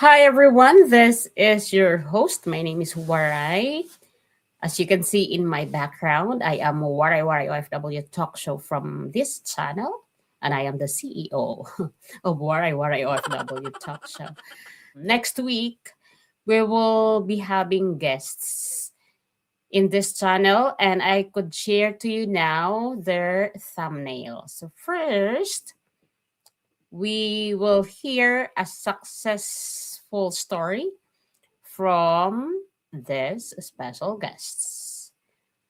Hi everyone, this is your host. My name is Waray. As you can see in my background, I am Waray Waray OFW talk show from this channel, and I am the CEO of Waray Waray OFW talk show. Next week, we will be having guests in this channel, and I could share to you now their thumbnail. So first, we will hear a successful story from this special guests.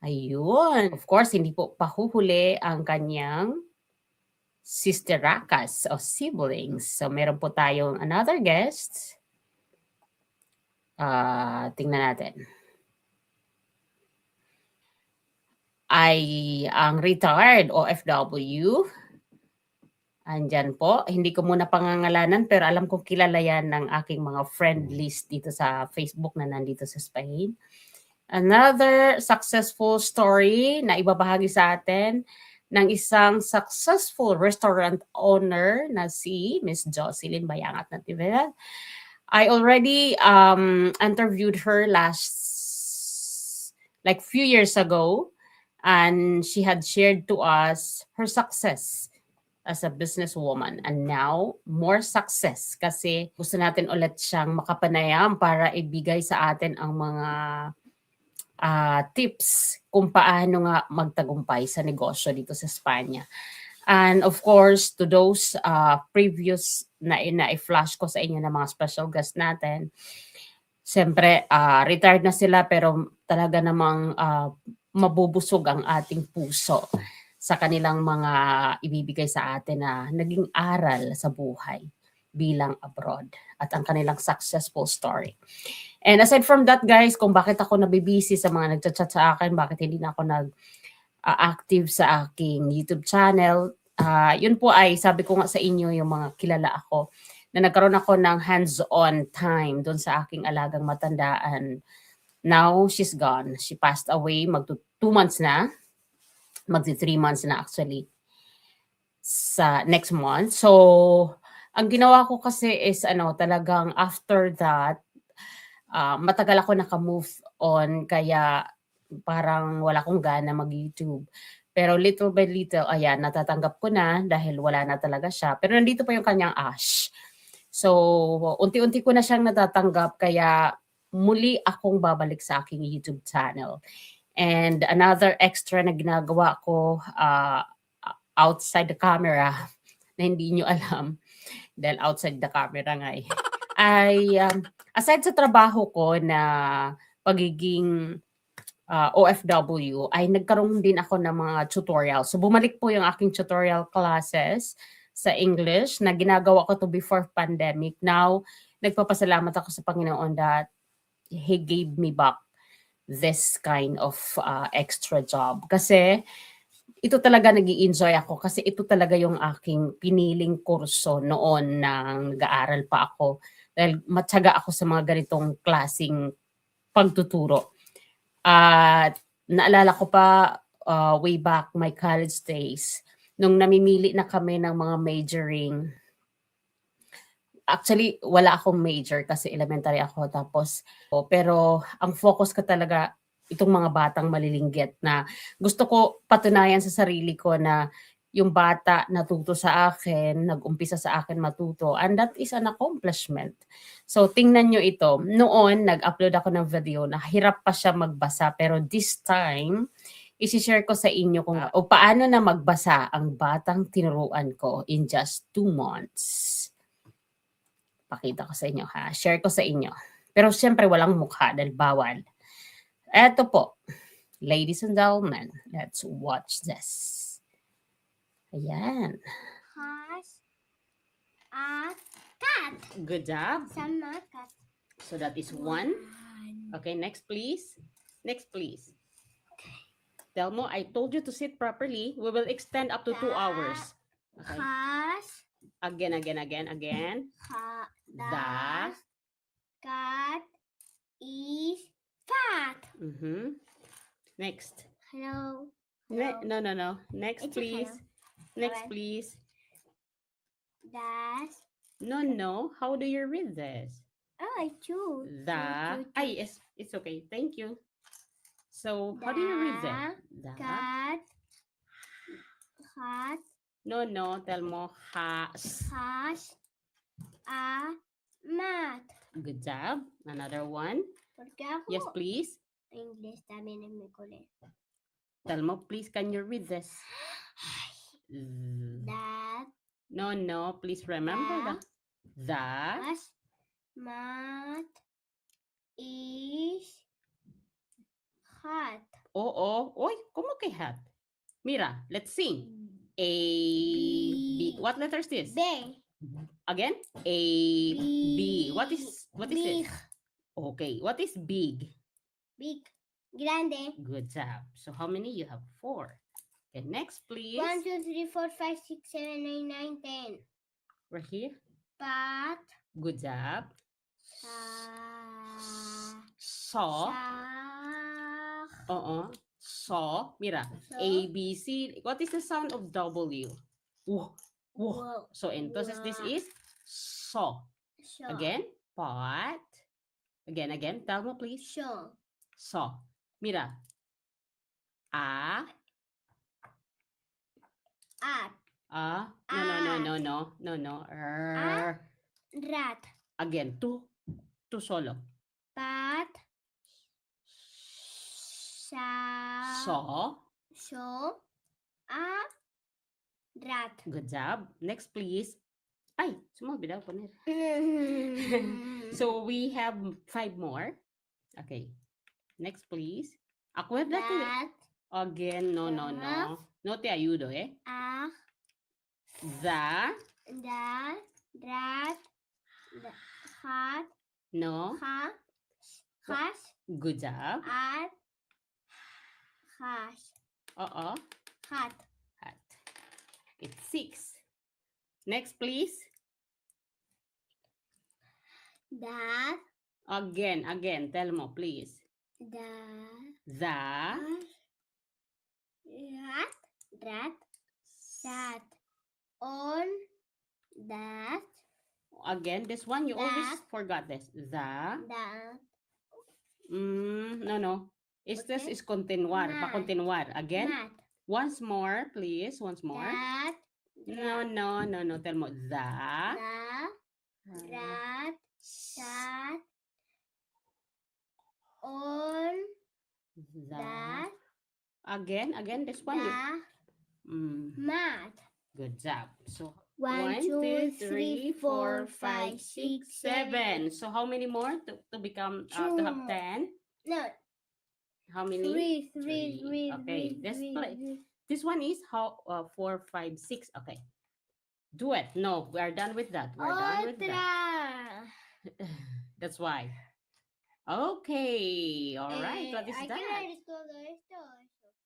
Ayun. Of course, hindi po pahuhuli ang kanyang sister rakas o siblings. So, meron po tayong another guest. Tingnan natin. Ay ang retired OFW. Andyan po. Hindi ko muna pangangalanan pero alam kong kilala yan ng aking mga friend list dito sa Facebook na nandito sa Spain. Another successful story na ibabahagi sa atin ng isang successful restaurant owner na si Miss Jocelyn Bayangat Natividad. I already interviewed her like few years ago, and she had shared to us her success as a businesswoman, and now more success kasi gusto natin ulit siyang makapanayam para ibigay sa atin ang mga tips kung paano nga magtagumpay sa negosyo dito sa Espanya. And of course, to those previous na i-flash ko sa inyo ng mga special guest natin, siyempre retired na sila pero talaga namang mabubusog ang ating puso sa kanilang mga ibibigay sa atin na naging aral sa buhay bilang abroad at ang kanilang successful story. And aside from that, guys, kung bakit ako nabibisi sa mga nagchat-chat sa akin, bakit hindi na ako nag-active sa aking YouTube channel, yun po ay sabi ko nga sa inyo yung mga kilala ako na nagkaroon ako ng hands-on time doon sa aking alagang matandaan. Now, she's gone. She passed away magto 2 months na. Magti 3 months na actually sa next month. So, ang ginawa ko kasi is talagang after that, matagal ako naka-move on kaya parang wala akong gana mag-YouTube. Pero little by little, ayan, natatanggap ko na dahil wala na talaga siya. Pero nandito pa yung kanyang ash. So, unti-unti ko na siyang natatanggap kaya muli akong babalik sa aking YouTube channel. And another extra na ginagawa ko outside the camera na hindi nyo alam dahil outside the camera nga ay aside sa trabaho ko na pagiging OFW, ay nagkaroon din ako ng mga tutorial. So bumalik po yung aking tutorial classes sa English na ginagawa ko to before pandemic. Now, nagpapasalamat ako sa Panginoon that He gave me back this kind of extra job. Kasi ito talaga nag-i-enjoy ako kasi ito talaga yung aking piniling kurso noon nang nag-aaral pa ako. Dahil matyaga ako sa mga ganitong klasing pagtuturo. At naalala ko pa way back my college days, nung namimili na kami ng mga majoring. Actually, wala akong major kasi elementary ako. Pero ang focus ko talaga itong mga batang malilinggit na gusto ko patunayan sa sarili ko na yung bata natuto sa akin, nag-umpisa sa akin matuto, and that is an accomplishment. So, tingnan nyo ito. Noon, nag-upload ako ng video na hirap pa siya magbasa, pero this time, isi-share ko sa inyo kung paano na magbasa ang batang tinuruan ko in just 2 months. Pakita ko sa inyo ha. Share ko sa inyo. Pero siyempre walang mukha dahil bawal. Eto po. Ladies and gentlemen, let's watch this. Ayan. Has a cat. Good job. Some cat. So that is 1. Okay, next please. Next please. Delmo, I told you to sit properly. We will extend up to 2 hours. Okay. Has Again. the cat is fat. Next. Hello. No. Next, It's please. okay. Next, Okay. please. That's No. How do you read this? Oh, I choose. The. Ay, yes, it's okay. Thank you. So, how do you read that? The. Cat. Hat. No, tell mo has. Has. A. Mat. Good job. Another one. Porque ako. Yes, please. English también es muy cool. Tell mo, please, can you read this? That. No, please remember the. Has. Mat. Is. Hat. Oo. Oy, ¿cómo que hat? Mira, let's sing. A, B. What letter is this? B. Again? A, B. What is Big. it? Okay. What is big? Big. Grande. Good job. So how many you have? 4. Okay, next please. 1, 2, 3, 4, 5, 6, 7, 8, 9, 10. Right here. Pat. Good job. Sa. Saw. Saw. Mira. So. A, B, C. What is the sound of W? Whoa. Wow. So entonces this Wow. is saw. So. Again. Pot. Again. Tell me please. So. Saw. Mira. A. At. No. Rat. Again, two solo. Pat. Sa. Saw. So. A. Rat. Good job. Next, please. Ay, sumabit ako poner. So we have 5 more. Okay. Next, please. Acuérdate. That. Again, no. No te ayudo, eh. A. The. Rat. Hat. No. Has. Good job. At. Has. Hat. Hat. It's 6. Next, please. That. Again. Tell mo, please. The. Rat. Sat. On. That. Again, this one you always forgot this. That. No. Este Okay. is continuar. Mat. Pa-continuar. Again. Mat. Once more, please. Once more. That. No. Tell mo. The. Rat. Sat. On. That. Again. This one. Mat. Good job. So, 1, 2, 3, 4, 5, 6, 7. So, how many more to become, to have 10? No. How many? 3. Okay, this one is 4, 5, 6. Okay. Do it. No, we are done with that. That's why. Okay. All right. What is that?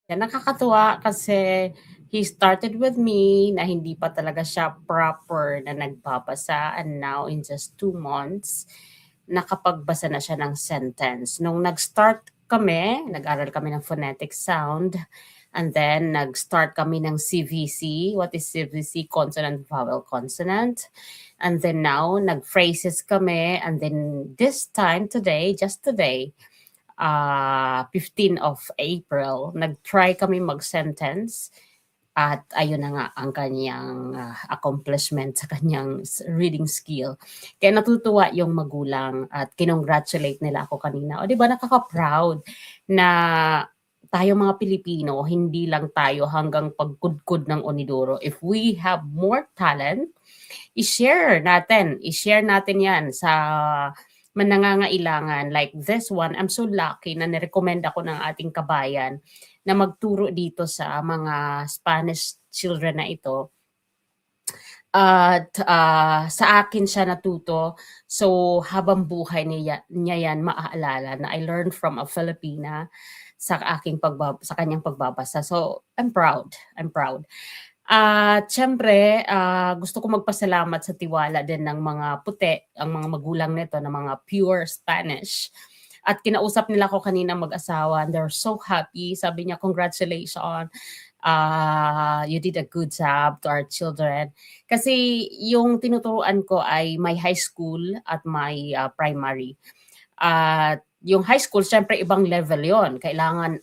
Yan, nakakatuwa kasi he started with me na hindi pa talaga siya proper na nagbabasa, and now in just 2 months, nakapagbasa na siya ng sentence. Nung nag-start kami, nag-aral kami ng phonetic sound, and then nag-start kami ng CVC. What is CVC? Consonant, vowel, consonant. And then now, nag-phrases kami, and then this time, just today, 15 of April, nag-try kami mag-sentence, at ayun na nga ang kanyang accomplishment sa kanyang reading skill. Kaya natutuwa yung magulang at kinongratulate nila ako kanina. O di ba, nakaka-proud na tayo mga Pilipino, hindi lang tayo hanggang pagkudkod ng Onidoro. If we have more talent, i-share natin yan sa manangangailangan. Like this one, I'm so lucky na nirecommend ako ng ating kabayan na magturo dito sa mga Spanish children na ito. At sa akin siya natuto. So habang buhay niya yan maaalala na I learned from a Filipina sa kanyang pagbabasa. So I'm proud. At syempre, gusto ko magpasalamat sa tiwala din ng mga puti, ang mga magulang nito na mga pure Spanish. At kinausap nila ako kanina mag-asawa, and they're so happy. Sabi niya, congratulations. You did a good job to our children. Kasi yung tinuturuan ko ay may high school at may primary. At yung high school, syempre ibang level yon. Kailangan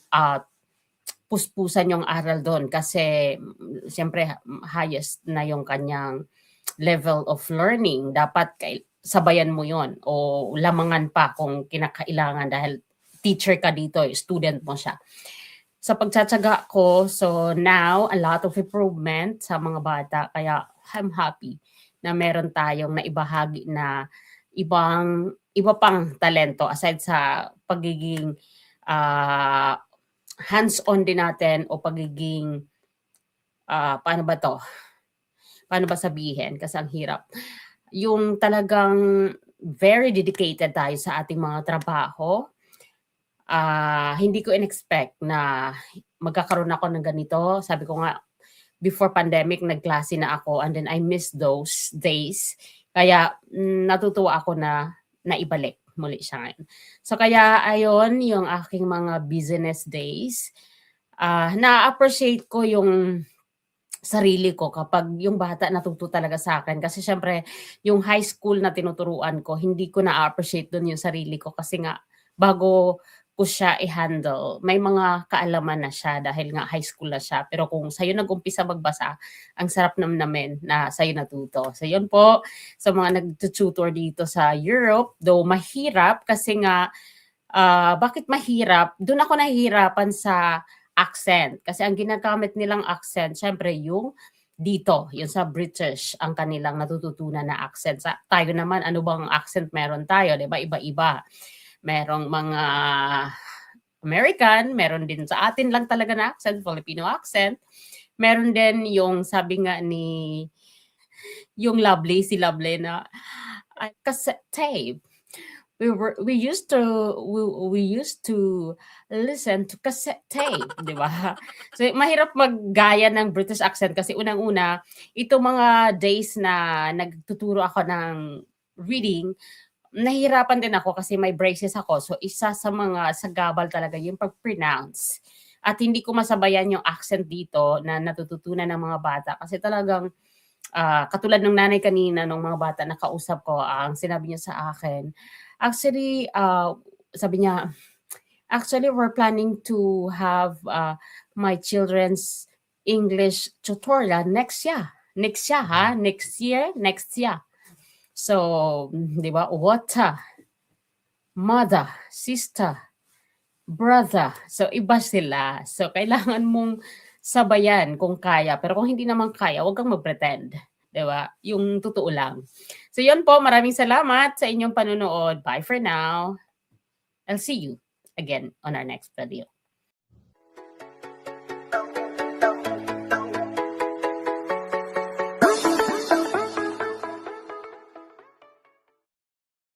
puspusan yung aral doon kasi syempre highest na yung kanyang level of learning. Dapat sabayan mo yon o lamangan pa kung kinakailangan dahil teacher ka dito, student mo siya. Sa pagtsatsaga ko, so now, a lot of improvement sa mga bata. Kaya I'm happy na meron tayong naibahagi na iba pang talento aside sa pagiging hands-on din natin o pagiging, paano ba to? Paano ba sabihin? Kasi ang hirap. Yung talagang very dedicated tayo sa ating mga trabaho. Hindi ko in-expect na magkakaroon ako ng ganito. Sabi ko nga, before pandemic, nagklase na ako and then I miss those days. Kaya natutuwa ako na naibalik muli siya ngayon. So kaya ayon yung aking mga business days. Na-appreciate ko yung sarili ko kapag yung bata natuto talaga sa akin. Kasi syempre, yung high school na tinuturuan ko, hindi ko na-appreciate doon yung sarili ko kasi nga bago ko siya i-handle, may mga kaalaman na siya dahil nga high school na siya. Pero kung sa'yo nag-umpisa magbasa, ang sarap namnamin na sa'yo natuto. So yun po, sa mga nag-tutor dito sa Europe, though mahirap kasi nga, bakit mahirap? Doon ako nahihirapan sa accent. Kasi ang ginagamit nilang accent, syempre yung dito, yung sa British, ang kanilang natututunan na accent. Tayo naman, ano bang accent meron tayo? Diba? Iba-iba. Merong mga American, meron din sa atin lang talaga na accent, Filipino accent. Meron din yung sabi nga ni yung si Lovely na cassette tape. We used to listen to cassette tape, di ba? So mahirap maggaya ng British accent kasi unang-una, ito mga days na nagtuturo ako ng reading, nahihirapan din ako kasi may braces ako. So isa sa mga sagabal talaga yung pag-pronounce. At hindi ko masabayan yung accent dito na natututunan ng mga bata kasi talagang katulad ng nanay kanina ng mga bata na kausap ko, ang sinabi niya sa akin, actually, sabi niya, actually, we're planning to have my children's English tutorial next year. Next year. So, di ba, water, mother, sister, brother. So, iba sila. So, kailangan mong sabayan kung kaya. Pero kung hindi naman kaya, huwag kang mag-pretend. Diba? Yung totoo lang. So, yun po. Maraming salamat sa inyong panunood. Bye for now. I'll see you again on our next video.